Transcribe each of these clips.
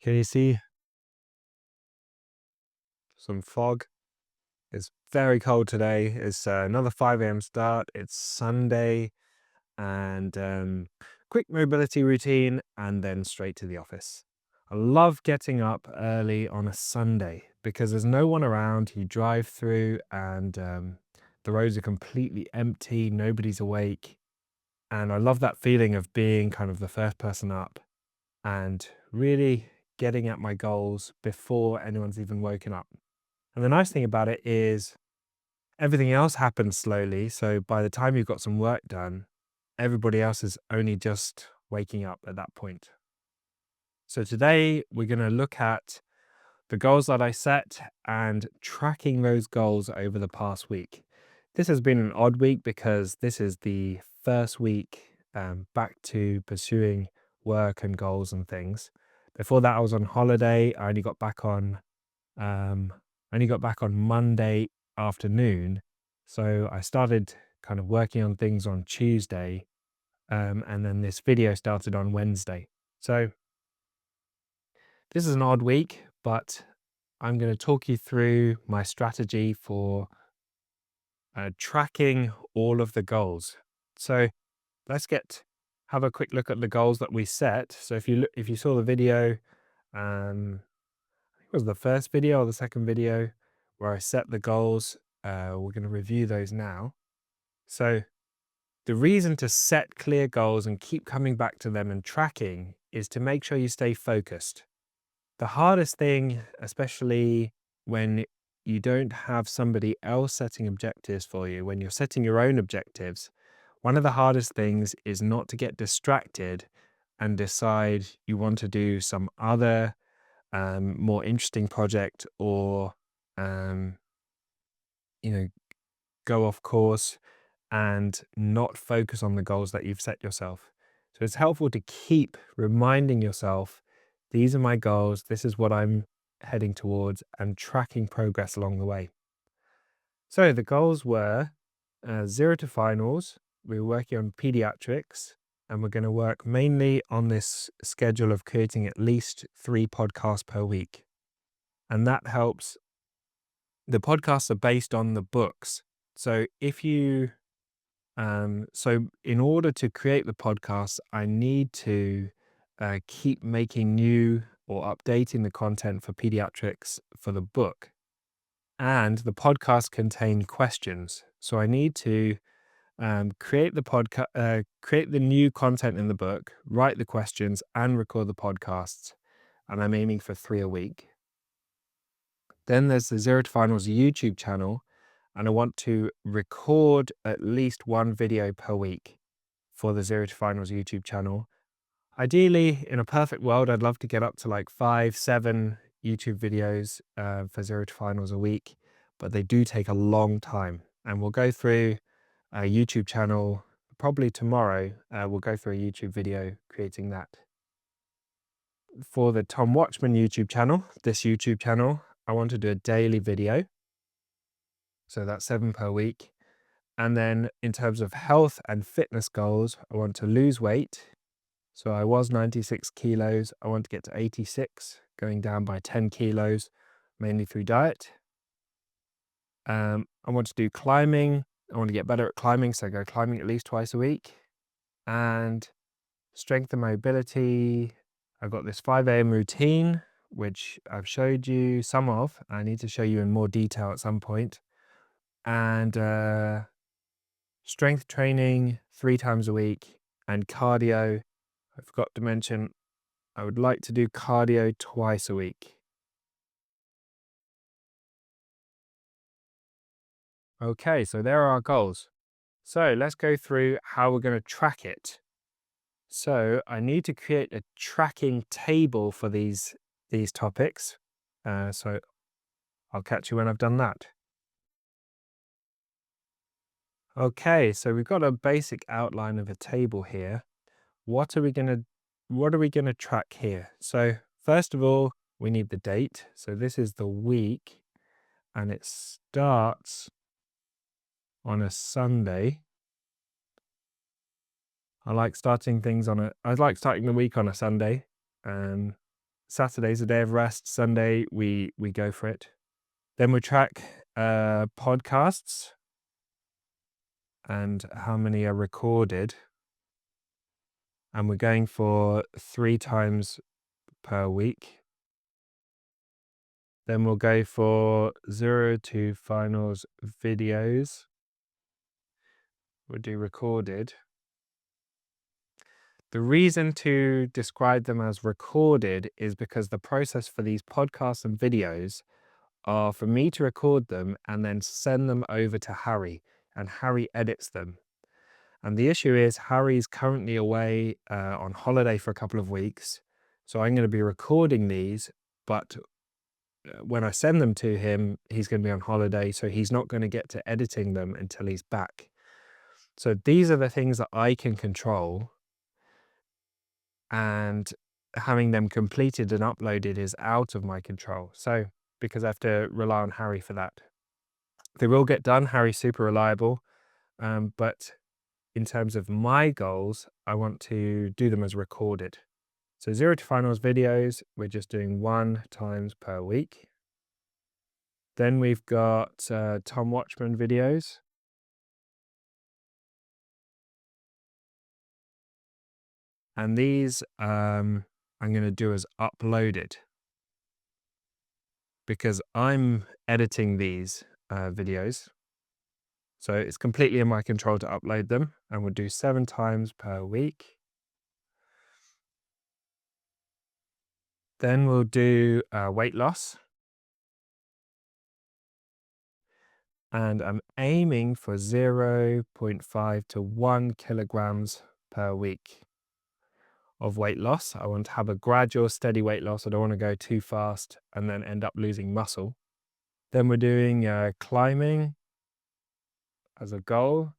Can you see some fog? It's very cold today. It's another 5 a.m. start. It's Sunday and quick mobility routine and then straight to the office. I love getting up early on a Sunday because there's no one around. You drive through and the roads are completely empty. Nobody's awake. And I love that feeling of being kind of the first person up and really getting at my goals before anyone's even woken up. And the nice thing about it is everything else happens slowly. So by the time you've got some work done, everybody else is only just waking up at that point. So today we're going to look at the goals that I set and tracking those goals over the past week. This has been an odd week because this is the first week back to pursuing work and goals and things. Before that, I was on holiday. Um, I only got back on Monday afternoon. So I started kind of working on things on Tuesday. And then this video started on Wednesday. So this is an odd week, but I'm going to talk you through my strategy for tracking all of the goals. So let's have a quick look at the goals that we set. So if you saw the video, it was the first video or the second video where I set the goals. We're going to review those now. So the reason to set clear goals and keep coming back to them and tracking is to make sure you stay focused. The hardest thing, especially when you don't have somebody else setting objectives for you, when you're setting your own objectives, one of the hardest things is not to get distracted and decide you want to do some other more interesting project or um, go off course and not focus on the goals that you've set yourself. So it's helpful to keep reminding yourself, these are my goals, this is what I'm heading towards, and tracking progress along the way. So the goals were 0 to finals. We were working on pediatrics, and we're going to work mainly on this schedule of creating at least 3 podcasts per week. And that helps. The podcasts are based on the books. So in order to create the podcast, I need to keep making new or updating the content for pediatrics for the book. And the podcast contain questions. So I need to create the new content in the book, write the questions, and record the podcasts. And I'm aiming for 3 a week. Then there's the 0 to Finals YouTube channel, and I want to record at least 1 video per week for the 0 to Finals YouTube channel. Ideally, in a perfect world, I'd love to get up to like 5, 7 YouTube videos for 0 to Finals a week, but they do take a long time. And we'll go through a YouTube channel probably tomorrow. We'll go through a YouTube video creating that. For the Tom Watchman YouTube channel, this YouTube channel, I want to do a daily video. So that's 7 per week. And then in terms of health and fitness goals, I want to lose weight. So I was 96 kilos. I want to get to 86, going down by 10 kilos, mainly through diet. I want to do climbing. I want to get better at climbing, so I go climbing at least twice a week. And strength and mobility. I've got this 5 a.m. routine, which I've showed you some of. I need to show you in more detail at some point. And strength training 3 times a week and cardio. I forgot to mention, I would like to do cardio twice a week. Okay, so there are our goals. So let's go through how we're going to track it. So I need to create a tracking table for these topics. So I'll catch you when I've done that. Okay, so we've got a basic outline of a table here. What are we going to track here? So first of all, we need the date. So this is the week and it starts on a Sunday. I like starting the week on a Sunday. Saturday's a day of rest. Sunday, we go for it. Then we track podcasts and how many are recorded. And we're going for 3 times per week. Then we'll go for 0 to finals videos. We'll do recorded. The reason to describe them as recorded is because the process for these podcasts and videos are for me to record them and then send them over to Harry, and Harry edits them. And the issue is Harry's currently away on holiday for a couple of weeks. So I'm going to be recording these, but when I send them to him, he's going to be on holiday. So he's not going to get to editing them until he's back. So these are the things that I can control. And having them completed and uploaded is out of my control. So because I have to rely on Harry for that. They will get done. Harry's super reliable. But in terms of my goals, I want to do them as recorded. So 0 to finals videos, we're just doing 1 times per week. Then we've got Tom Watchman videos. And these I'm going to do as uploaded because I'm editing these videos. So it's completely in my control to upload them, and we'll do 7 times per week. Then we'll do weight loss. And I'm aiming for 0.5 to 1 kilograms per week of weight loss. I want to have a gradual, steady weight loss. I don't want to go too fast and then end up losing muscle. Then we're doing climbing as a goal.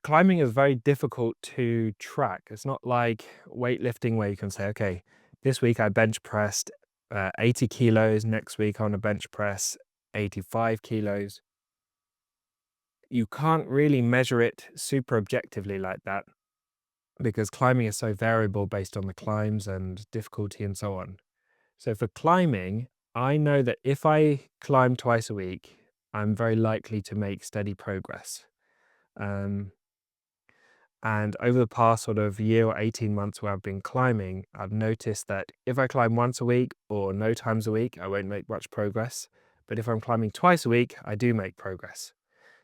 Climbing is very difficult to track. It's not like weightlifting where you can say, okay, this week I bench pressed 80 kilos. Next week I want to bench press 85 kilos. You can't really measure it super objectively like that because climbing is so variable based on the climbs and difficulty and so on. So for climbing, I know that if I climb twice a week, I'm very likely to make steady progress. And over the past sort of year or 18 months where I've been climbing, I've noticed that if I climb once a week or no times a week, I won't make much progress. But if I'm climbing twice a week, I do make progress.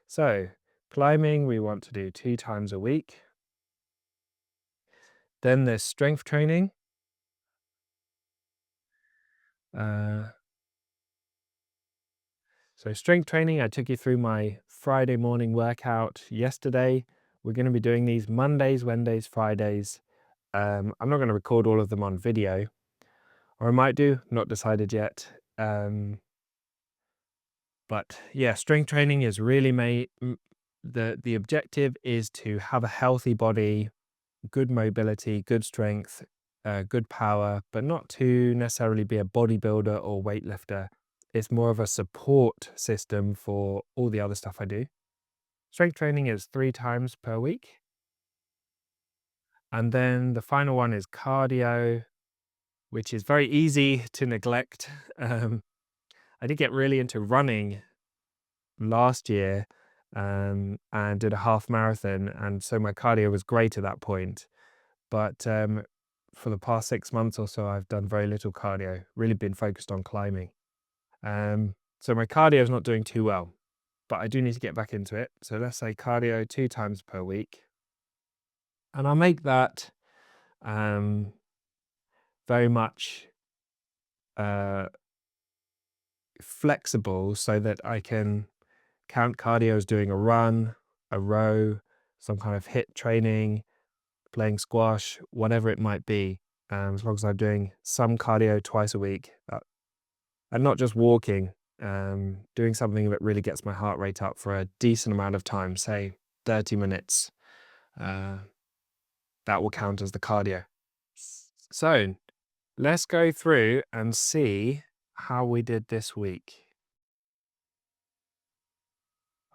So climbing, we want to do 2 times a week. Then there's strength training. So strength training, I took you through my Friday morning workout yesterday. We're going to be doing these Mondays, Wednesdays, Fridays. I'm not going to record all of them on video, or I might do, not decided yet. But yeah, strength training is really the objective is to have a healthy body, good mobility, good strength, good power, but not to necessarily be a bodybuilder or weightlifter. It's more of a support system for all the other stuff I do. Strength training is 3 times per week. And then the final one is cardio, which is very easy to neglect. I did get really into running last year and did a half marathon. And so my cardio was great at that point. But for the past 6 months or so, I've done very little cardio, really been focused on climbing. So my cardio is not doing too well, but I do need to get back into it. So let's say cardio 2 times per week. And I'll make that very much flexible so that I can count cardio as doing a run, a row, some kind of HIIT training, playing squash, whatever it might be, as long as I'm doing some cardio twice a week, and not just walking, doing something that really gets my heart rate up for a decent amount of time, say 30 minutes. That will count as the cardio. So let's go through and see how we did this week.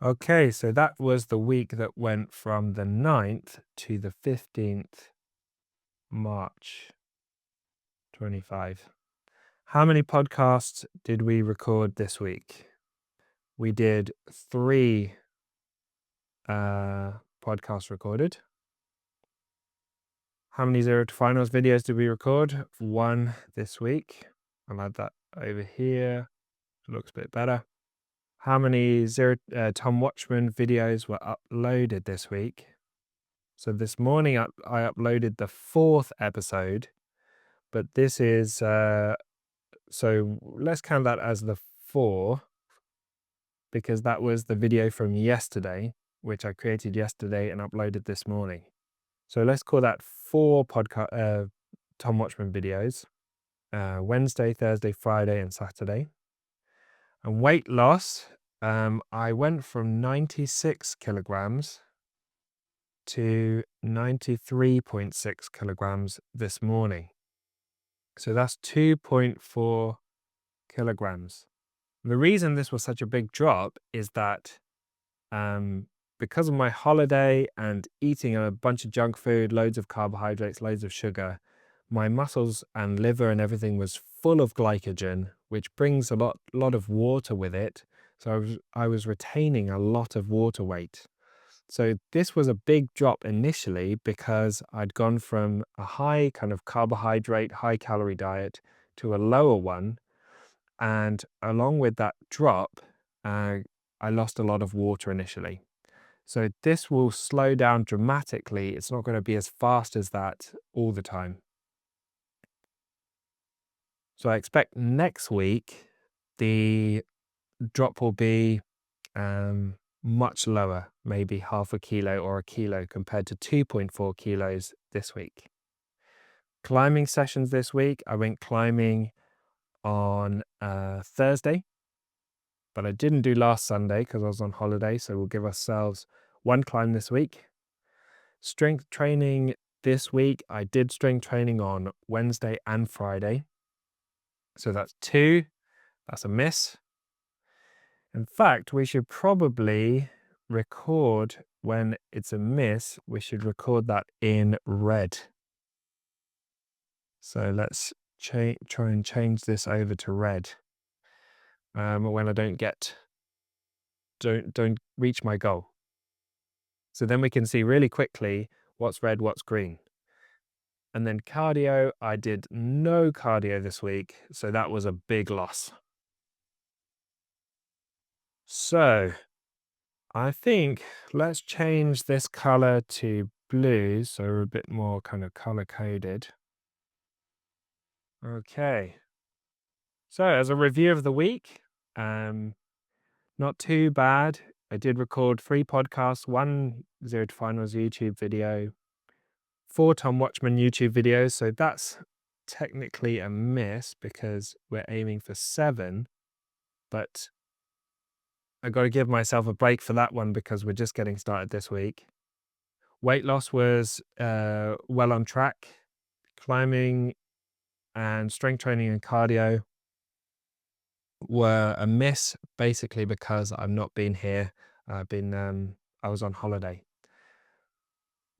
Okay, so that was the week that went from the 9th to the 15th March 25. How many podcasts did we record this week? We did 3 podcasts recorded. How many Zero to Finals videos did we record? 1 this week. I'll add that over here. It looks a bit better. How many Tom Watchman videos were uploaded this week? So this morning I uploaded the 4th episode, but this is, so let's count that as the 4, because that was the video from yesterday, which I created yesterday and uploaded this morning. So let's call that 4 Tom Watchman videos, Wednesday, Thursday, Friday, and Saturday. And weight loss, I went from 96 kilograms to 93.6 kilograms this morning. So that's 2.4 kilograms. The reason this was such a big drop is that because of my holiday and eating a bunch of junk food, loads of carbohydrates, loads of sugar, my muscles and liver and everything was full of glycogen, which brings a lot of water with it. So I was retaining a lot of water weight. So this was a big drop initially because I'd gone from a high kind of carbohydrate, high calorie diet to a lower one. And along with that drop, I lost a lot of water initially. So this will slow down dramatically. It's not going to be as fast as that all the time. So I expect next week the drop will be much lower, maybe half a kilo or a kilo compared to 2.4 kilos this week. Climbing sessions this week. I went climbing on Thursday, but I didn't do last Sunday because I was on holiday. So we'll give ourselves 1 climb this week. Strength training this week. I did strength training on Wednesday and Friday. So that's 2. That's a miss. In fact, we should probably record when it's a miss. We should record that in red. So let's try and change this over to red. When I don't reach my goal. So then we can see really quickly what's red, what's green. And then cardio, I did no cardio this week, so that was a big loss. So I think let's change this color to blue, so we're a bit more kind of color coded. Okay. So as a review of the week, not too bad. I did record 3 podcasts, 1 Zero to Finals YouTube video, 4 Tom Watchman YouTube videos. So that's technically a miss because we're aiming for 7, but I got to give myself a break for that one because we're just getting started this week. Weight loss was well on track. Climbing and strength training and cardio were a miss basically because I've not been here. I was on holiday.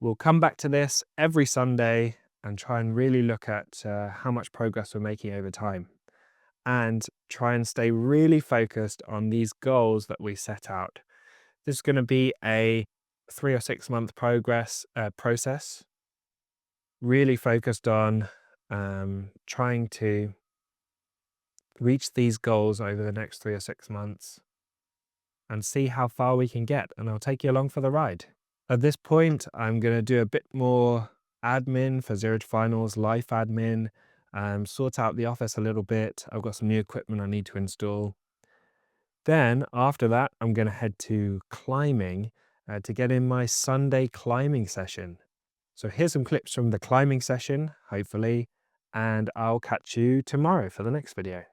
We'll come back to this every Sunday and try and really look at how much progress we're making over time and try and stay really focused on these goals that we set out. This is going to be a 3 or 6 month process, really focused on trying to reach these goals over the next 3 or 6 months and see how far we can get. And I'll take you along for the ride. At this point, I'm going to do a bit more admin for Zero to Finals, life admin, sort out the office a little bit. I've got some new equipment I need to install. Then after that, I'm going to head to climbing to get in my Sunday climbing session. So here's some clips from the climbing session, hopefully, and I'll catch you tomorrow for the next video.